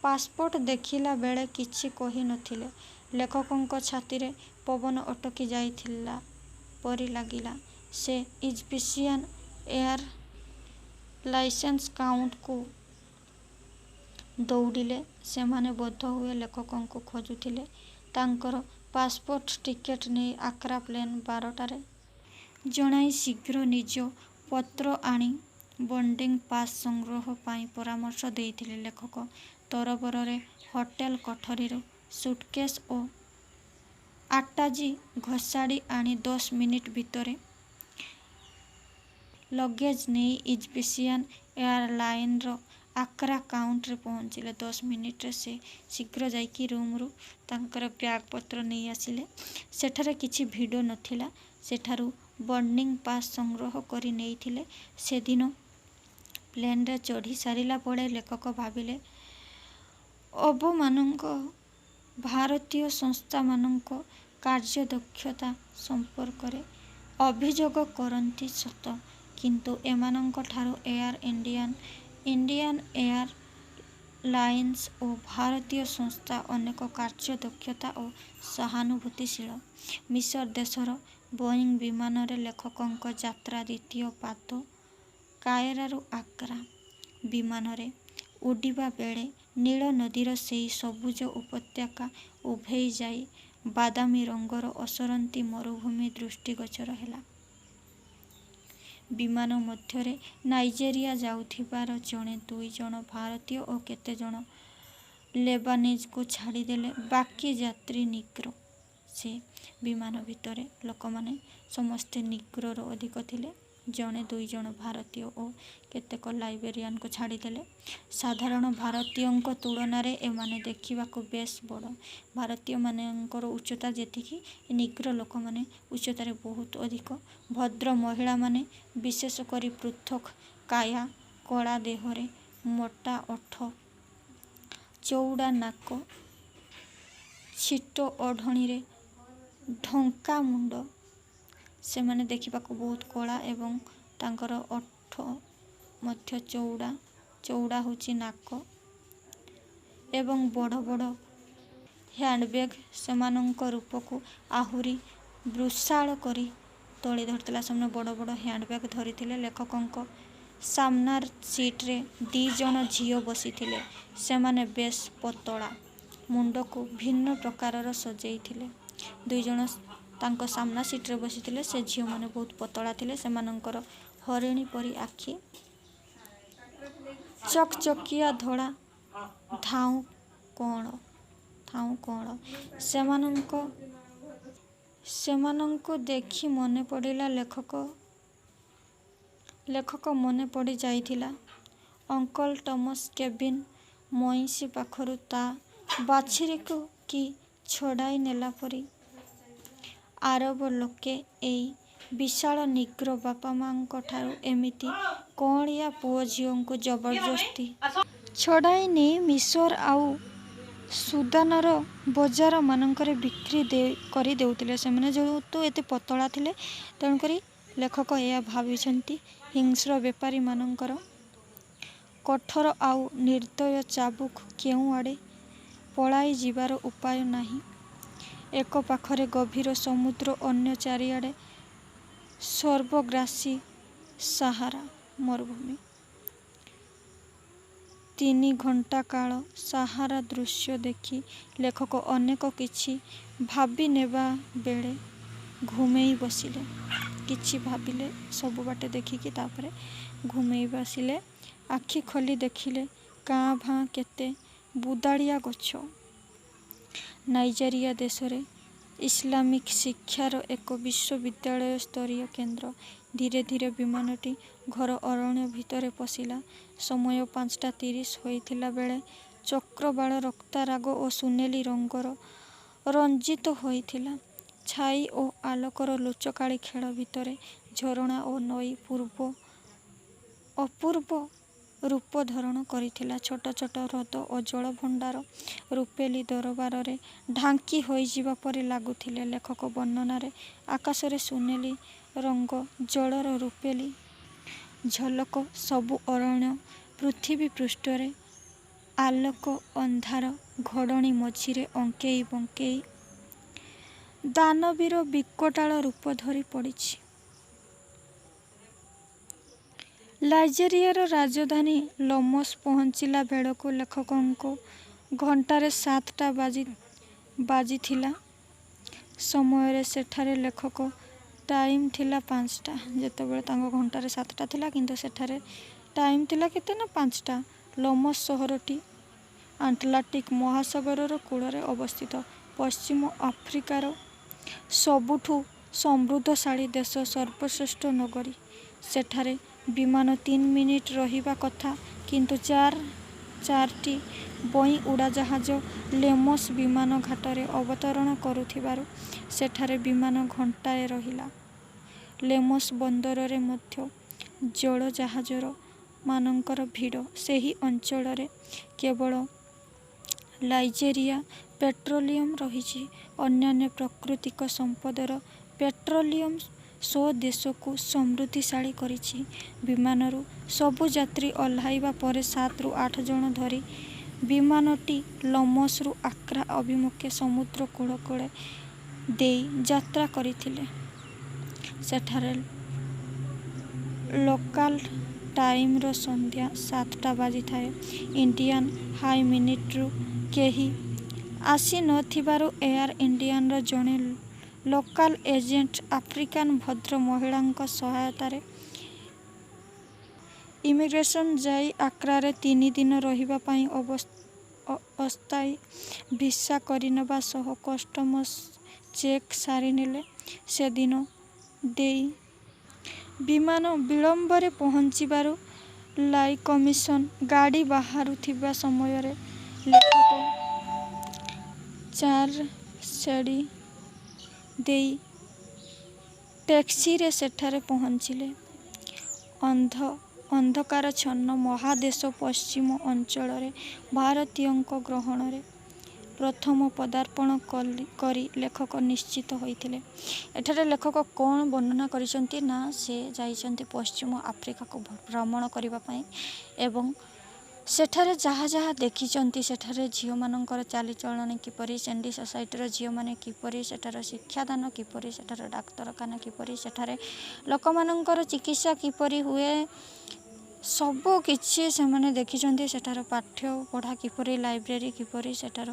ପାସପୋର୍ଟ ଦେଖିଲା ବେଳେ କିଛି କହି ନଥିଲେ। ଲେଖକଙ୍କ ଛାତିରେ ପବନ ଅଟକି ଯାଇଥିଲା ପରି ଲାଗିଲା। ସେ ଇଜିପ୍ସିଆନ୍ ଏୟାର ଲାଇନ୍ସ କାଉଣ୍ଟରକୁ ଦୌଡ଼ିଲେ। ସେମାନେ ବୋଧହୁଏ ଲେଖକଙ୍କୁ ଖୋଜୁଥିଲେ। ତାଙ୍କର ପାସପୋର୍ଟ ଟିକେଟ୍ ନେଇ ଆଗ୍ରା ପ୍ଲେନ୍ 12ଟାରେ ଜଣାଇ ଶୀଘ୍ର ନିଜ ପତ୍ର ଆଣି ବୋର୍ଡିଂ ପାସ୍ ସଂଗ୍ରହ ପାଇଁ ପରାମର୍ଶ ଦେଇଥିଲେ। ଲେଖକ ତରବରରେ ହୋଟେଲ କୋଠରୀରୁ ସୁଟକେସ୍ ଓ ଆଟାଜି ଘୋଷାଡ଼ି ଆଣି 10 ମିନିଟ୍ ଭିତରେ ଲଗେଜ୍ ନେଇ ଇଜିପ୍ସିଆନ୍ ଏୟାରଲାଇନ୍ସର ଆଗ୍ରା କାଉଣ୍ଟରରେ ପହଞ୍ଚିଲେ। 10 ମିନିଟ୍ରେ ସେ ଶୀଘ୍ର ଯାଇକି ରୁମ୍ରୁ ତାଙ୍କର ବ୍ୟାଗ୍ ପତ୍ର ନେଇ ଆସିଲେ। ସେଠାରେ କିଛି ଭିଡ଼ ନଥିଲା। ସେଠାରୁ ବୋର୍ଡିଂ ପାସ୍ ସଂଗ୍ରହ କରି ନେଇଥିଲେ। ସେଦିନ ପ୍ଲେନ୍ରେ ଚଢ଼ି ସାରିଲା ପରେ ଲେଖକ ଭାବିଲେ, ଅବମାନଙ୍କ ଭାରତୀୟ ସଂସ୍ଥାମାନଙ୍କ କାର୍ଯ୍ୟଦକ୍ଷତା ସମ୍ପର୍କରେ ଅଭିଯୋଗ କରନ୍ତି ସତ, କିନ୍ତୁ ଏମାନଙ୍କଠାରୁ ଏୟାର ଇଣ୍ଡିଆନ୍ ଏୟାର ଲାଇନ୍ସ ଓ ଭାରତୀୟ ସଂସ୍ଥା ଅନେକ କାର୍ଯ୍ୟଦକ୍ଷତା ଓ ସହାନୁଭୂତିଶୀଳ। ମିଶର ଦେଶର ବୋଇଂ ବିମାନରେ ଲେଖକଙ୍କ ଯାତ୍ରା ଦ୍ୱିତୀୟ ପାଦ କାଏରୋରୁ ଆଗ୍ରା। ବିମାନରେ ଉଡ଼ିବା ବେଳେ ନୀଳ ନଦୀର ସେହି ସବୁଜ ଉପତ୍ୟକା ଉଭେଇ ଯାଇ ବାଦାମୀ ରଙ୍ଗର ଅସରନ୍ତି ମରୁଭୂମି ଦୃଷ୍ଟିଗୋଚର ହେଲା। ବିମାନ ମଧ୍ୟରେ ନାଇଜେରିଆ ଯାଉଥିବାର ଜଣେ 2 ଜଣ ଭାରତୀୟ ଓ କେତେଜଣ ଲେବାନିଜ୍କୁ ଛାଡ଼ିଦେଲେ ବାକି ଯାତ୍ରୀ ନିଗ୍ରୋ। ସେ ବିମାନ ଭିତରେ ଲୋକମାନେ ସମସ୍ତେ ନିଗ୍ରୋର ଅଧିକ ଥିଲେ। ଜଣେ 2 ଜଣ ଭାରତୀୟ ଓ କେତେକ ଲାଇବେରିଆନଙ୍କୁ ଛାଡ଼ିଦେଲେ। ସାଧାରଣ ଭାରତୀୟଙ୍କ ତୁଳନାରେ ଏମାନେ ଦେଖିବାକୁ ବେଶ୍ ବଡ଼। ଭାରତୀୟମାନଙ୍କର ଉଚ୍ଚତା ଯେତିକି, ନିଗ୍ରୋ ଲୋକମାନେ ଉଚ୍ଚତାରେ ବହୁତ ଅଧିକ। ଭଦ୍ର ମହିଳାମାନେ, ବିଶେଷ କରି ପୃଥକ୍ କାୟା, କଳା ଦେହରେ ମୋଟା ଓଠ, ଚଉଡ଼ା ନାକ, ଛିଟ ଓଢ଼ଣୀରେ ଢଙ୍କା ମୁଣ୍ଡ, ସେମାନେ ଦେଖିବାକୁ ବହୁତ କଳା ଏବଂ ତାଙ୍କର ଓଠ ମଧ୍ୟ ଚଉଡ଼ା। ଚଉଡ଼ା ହେଉଛି ନାକ ଏବଂ ବଡ଼ ବଡ଼ ହ୍ୟାଣ୍ଡବ୍ୟାଗ୍ ସେମାନଙ୍କ ରୂପକୁ ଆହୁରି ବୃଷାଳ କରି ତୋଳି ଧରିଥିଲା। ସେମାନେ ବଡ଼ ବଡ଼ ହ୍ୟାଣ୍ଡବ୍ୟାଗ୍ ଧରିଥିଲେ। ଲେଖକଙ୍କ ସାମ୍ନାର ସିଟ୍ରେ 2 ଜଣ ଝିଅ ବସିଥିଲେ। ସେମାନେ ବେଶ୍ ପତଳା, ମୁଣ୍ଡକୁ ଭିନ୍ନ ପ୍ରକାରର ସଜେଇଥିଲେ। 2 ଜଣ ତାଙ୍କ ସାମ୍ନା ସିଟ୍ରେ ବସିଥିଲେ। ସେ ଝିଅମାନେ ବହୁତ ପତଳା ଥିଲେ। ସେମାନଙ୍କର ହରିଣୀ ପରି ଆଖି, ଚକଚକିଆ ଧଳା ଧାଉଁ କଅଁଳ। ସେମାନଙ୍କୁ ଦେଖି ମନେ ପଡ଼ିଲା ଲେଖକ ମନେ ପଡ଼ି ଯାଇଥିଲା ଅଙ୍କଲ ଟମସ୍ କେବିନ୍ ମଇଁଷି ପାଖରୁ ତା ବାଛୁରୀକୁ କି ଛଡ଼ାଇ ନେଲା ପରି। ଆରବ ଲୋକେ ଏଇ ବିଶାଳ ନିଗ୍ରୋ ବାପା ମା'ଙ୍କଠାରୁ ଏମିତି କଅଁଳିଆ ପୁଅ ଝିଅଙ୍କୁ ଜବରଦସ୍ତି ଛଡ଼ାଇ ନେଇ ମିଶର ଆଉ ସୁଦାନର ବଜାର ମାନଙ୍କରେ ବିକ୍ରି କରି ଦେଉଥିଲେ। ସେମାନେ ଯେହେତୁ ଏତେ ପତଳା ଥିଲେ, ତେଣୁକରି ଲେଖକ ଏହା ଭାବିଛନ୍ତି ହିଂସ୍ର ବେପାରୀମାନଙ୍କର କଠୋର ଆଉ ନିର୍ଦ୍ଦୟ ଚାବୁକ କେଉଁଆଡ଼େ ପଳାଇ ଯିବାର ଉପାୟ ନାହିଁ। ଏକ ପାଖରେ ଗଭୀର ସମୁଦ୍ର, ଅନ୍ୟ ଚାରିଆଡ଼େ ସର୍ବଗ୍ରାସୀ ସାହାରା ମରୁଭୂମି। 3 ଘଣ୍ଟା କାଳ ସାହାରା ଦୃଶ୍ୟ ଦେଖି ଲେଖକ ଅନେକ କିଛି ଭାବିନେବା ବେଳେ ଘୁମେଇ ବସିଲେ। କିଛି ଭାବିଲେ ସବୁ ବାଟେ ଦେଖିକି, ତାପରେ ଘୁମେଇ ବସିଲେ। ଆଖି ଖୋଲି ଦେଖିଲେ କାଁ ଭାଁ କେତେ ବୁଦାଳିଆ ଗଛ। ନାଇଜେରିଆ ଦେଶରେ ଇସଲାମିକ ଶିକ୍ଷାର ଏକ ବିଶ୍ୱବିଦ୍ୟାଳୟ-ସ୍ତରୀୟ କେନ୍ଦ୍ର। ଧୀରେ ଧୀରେ ବିମାନଟି ଘୋର ଅରଣ୍ୟ ଭିତରେ ପଶିଲା। ସମୟ 5:30 ହୋଇଥିଲା ବେଳେ ଚକ୍ରବାଳ ରକ୍ତାରାଗ ଓ ସୁନେଲି ରଙ୍ଗରେ ରଞ୍ଜିତ ହୋଇଥିଲା। ଛାଇ ଓ ଆଲୋକର ଲୁଚକାଳି ଖେଳ ଭିତରେ ଝରଣା ଓ ନଈ ଅପୂର୍ବ ରୂପ ଧାରଣ କରିଥିଲା। ଛୋଟ ଛୋଟ ହ୍ରଦ ଓ ଜଳଭଣ୍ଡାର ରୂପେଲି ଦରବାରରେ ଢାଙ୍କି ହୋଇଯିବା ପରି ଲାଗୁଥିଲେ। ଲେଖକ ବର୍ଣ୍ଣନାରେ ଆକାଶରେ ସୁନେଲି ରଙ୍ଗ, ଜଳର ରୂପେଲି ଝଲକ, ସବୁ ଅରଣ୍ୟ ପୃଥିବୀ ପୃଷ୍ଠରେ ଆଲୋକ ଅନ୍ଧାର ଘୋଡ଼ଣୀ ମଝିରେ ଅଙ୍କେଇ ବଙ୍କେଇ ଦାନବୀର ବିକଟାଳ ରୂପ ଧରି ପଡ଼ିଛି। ନାଇଜେରିଆର ରାଜଧାନୀ ଲମୋସ ପହଞ୍ଚିଲା ବେଳକୁ ଲେଖକଙ୍କ ଘଣ୍ଟାରେ 7ଟା ବାଜିଥିଲା। ସମୟରେ ସେଠାରେ ଲେଖକ ଟାଇମ୍ ଥିଲା 5ଟା। ଯେତେବେଳେ ତାଙ୍କ ଘଣ୍ଟାରେ 7ଟା ଥିଲା, କିନ୍ତୁ ସେଠାରେ ଟାଇମ୍ ଥିଲା କେତେ ନା 5ଟା। ଲମୋସ ସହରଟି ଆଟଲାଣ୍ଟିକ୍ ମହାସାଗରର କୂଳରେ ଅବସ୍ଥିତ। ପଶ୍ଚିମ ଆଫ୍ରିକାର ସବୁଠୁ ସମୃଦ୍ଧଶାଳୀ ଦେଶ, ସର୍ବଶ୍ରେଷ୍ଠ ନଗରୀ। ସେଠାରେ ବିମାନ 3 ମିନିଟ୍ ରହିବା କଥା, କିନ୍ତୁ 4ଟି ବୋଇଂ ଉଡ଼ାଜାହାଜ ଲେମୋସ ବିମାନ ଘାଟରେ ଅବତରଣ କରୁଥିବାରୁ ସେଠାରେ ବିମାନ ଘଣ୍ଟାଏ ରହିଲା। ଲେମୋସ ବନ୍ଦରରେ ମଧ୍ୟ ଜଳଜାହାଜ ମାନଙ୍କର ଭିଡ଼। ସେହି ଅଞ୍ଚଳରେ କେବଳ ନାଇଜେରିଆ ପେଟ୍ରୋଲିୟମ ରହିଛି। ଅନ୍ୟାନ୍ୟ ପ୍ରାକୃତିକ ସମ୍ପଦର ପେଟ୍ରୋଲିୟମ ଦେଶକୁ ସମୃଦ୍ଧିଶାଳୀ କରିଛି। ବିମାନରୁ ସବୁ ଯାତ୍ରୀ ଓହ୍ଲାଇବା ପରେ 7ରୁ 8 ଜଣ ଧରି ବିମାନଟି ଲମୋସରୁ ଆକ୍ରା ଅଭିମୁଖେ ସମୁଦ୍ର କୂଳ ଦେଇ ଯାତ୍ରା କରିଥିଲେ। ସେଠାରେ ଲୋକାଲ ଟାଇମର ସନ୍ଧ୍ୟା 7ଟା ବାଜିଥାଏ। ଇଣ୍ଡିଆନ ହାଇ ମିନିଟ୍ରୁ କେହି ଆସି ନ ଥିବାରୁ ଏୟାର ଇଣ୍ଡିଆନର ଜଣେ ଲୋକାଲ ଏଜେଣ୍ଟ ଆଫ୍ରିକାନ ଭଦ୍ର ମହିଳାଙ୍କ ସହାୟତାରେ ଇମିଗ୍ରେସନ ଯାଇ ଆକ୍ରାରେ 3 ଦିନ ରହିବା ପାଇଁ ଅସ୍ଥାୟୀ ଭିସା କରିନେବା ସହ କଷ୍ଟମସ ଚେକ୍ ସାରିନେଲେ। ସେଦିନ ଦେଇ ବିମାନ ବିଳମ୍ବରେ ପହଞ୍ଚିବାରୁ ଲାଇ କମିଶନ ଗାଡ଼ି ବାହାରୁଥିବା ସମୟରେ ଲେଖକ 4 ସିଡ଼ି ଦେଇ ଟ୍ୟାକ୍ସିରେ ସେଠାରେ ପହଞ୍ଚିଲେ। ଅନ୍ଧକାରାଚ୍ଛନ୍ନ ମହାଦେଶ ପଶ୍ଚିମ ଅଞ୍ଚଳରେ ଭାରତୀୟଙ୍କ ଗ୍ରହଣରେ ପ୍ରଥମ ପଦାର୍ପଣ କରି ଲେଖକ ନିଶ୍ଚିତ ହୋଇଥିଲେ। ଏଠାରେ ଲେଖକ କ'ଣ ବର୍ଣ୍ଣନା କରିଛନ୍ତି ନା, ସେ ଯାଇଛନ୍ତି ପଶ୍ଚିମ ଆଫ୍ରିକାକୁ ଭ୍ରମଣ କରିବା ପାଇଁ ଏବଂ ସେଠାରେ ଯାହା ଯାହା ଦେଖିଛନ୍ତି, ସେଠାରେ ଝିଅମାନଙ୍କର ଚାଲିଚଳଣି କିପରି, ସେଣ୍ଡି ସୋସାଇଟିର ଝିଅମାନେ କିପରି, ସେଠାର ଶିକ୍ଷାଦାନ କିପରି, ସେଠାର ଡାକ୍ତରଖାନା କିପରି, ସେଠାରେ ଲୋକମାନଙ୍କର ଚିକିତ୍ସା କିପରି ହୁଏ, ସବୁ କିଛି ସେମାନେ ଦେଖିଛନ୍ତି। ସେଠାର ପାଠ୍ୟ ପଢ଼ା କିପରି, ଲାଇବ୍ରେରୀ କିପରି, ସେଠାର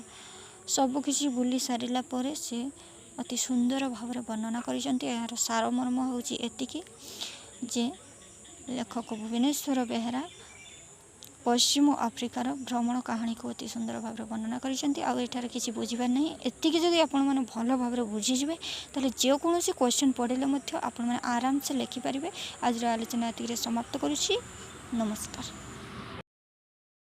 ସବୁକିଛି ବୁଲି ସାରିଲା ପରେ ସେ ଅତି ସୁନ୍ଦର ଭାବରେ ବର୍ଣ୍ଣନା କରିଛନ୍ତି। ଏହାର ସାରମର୍ମ ହେଉଛି ଏତିକି ଯେ ଲେଖକ ଭୁବନେଶ୍ୱର ବେହେରା ପଶ୍ଚିମ ଆଫ୍ରିକାର ଭ୍ରମଣ କାହାଣୀକୁ ଅତି ସୁନ୍ଦର ଭାବରେ ବର୍ଣ୍ଣନା କରିଛନ୍ତି। ଆଉ ଏଠାରେ କିଛି ବୁଝିବାର ନାହିଁ। ଏତିକି ଯଦି ଆପଣମାନେ ଭଲ ଭାବରେ ବୁଝିଯିବେ ତାହେଲେ ଯେକୌଣସି କ୍ୱେଶ୍ଚନ୍ ପଢ଼ିଲେ ମଧ୍ୟ ଆପଣମାନେ ଆରାମସେ ଲେଖିପାରିବେ। ଆଜିର ଆଲୋଚନା ଏତିକିରେ ସମାପ୍ତ କରୁଛି। ନମସ୍କାର।